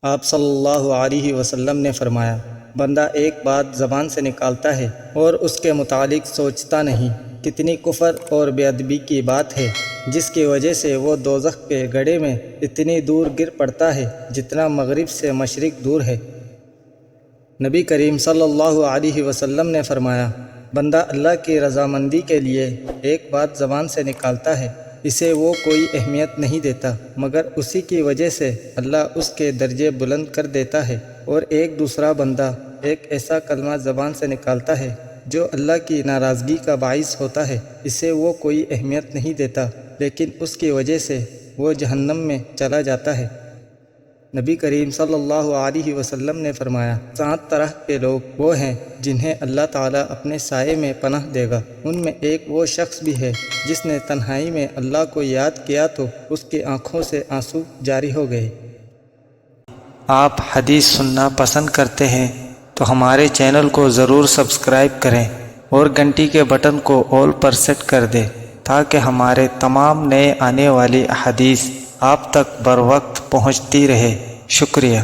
آپ صلی اللہ علیہ وسلم نے فرمایا، بندہ ایک بات زبان سے نکالتا ہے اور اس کے متعلق سوچتا نہیں، کتنی کفر اور بے ادبی کی بات ہے، جس کی وجہ سے وہ دوزخ کے گڑھے میں اتنی دور گر پڑتا ہے جتنا مغرب سے مشرق دور ہے۔ نبی کریم صلی اللہ علیہ وسلم نے فرمایا، بندہ اللہ کی رضامندی کے لیے ایک بات زبان سے نکالتا ہے، اسے وہ کوئی اہمیت نہیں دیتا، مگر اسی کی وجہ سے اللہ اس کے درجے بلند کر دیتا ہے، اور ایک دوسرا بندہ ایک ایسا کلمہ زبان سے نکالتا ہے جو اللہ کی ناراضگی کا باعث ہوتا ہے، اسے وہ کوئی اہمیت نہیں دیتا، لیکن اس کی وجہ سے وہ جہنم میں چلا جاتا ہے۔ نبی کریم صلی اللہ علیہ وسلم نے فرمایا، 7 طرح کے لوگ وہ ہیں جنہیں اللہ تعالیٰ اپنے سائے میں پناہ دے گا، ان میں ایک وہ شخص بھی ہے جس نے تنہائی میں اللہ کو یاد کیا تو اس کی آنکھوں سے آنسو جاری ہو گئے۔ آپ حدیث سننا پسند کرتے ہیں تو ہمارے چینل کو ضرور سبسکرائب کریں اور گھنٹی کے بٹن کو آل پر سیٹ کر دیں تاکہ ہمارے تمام نئے آنے والی احادیث آپ تک بر وقت پہنچتی رہے۔ شکریہ۔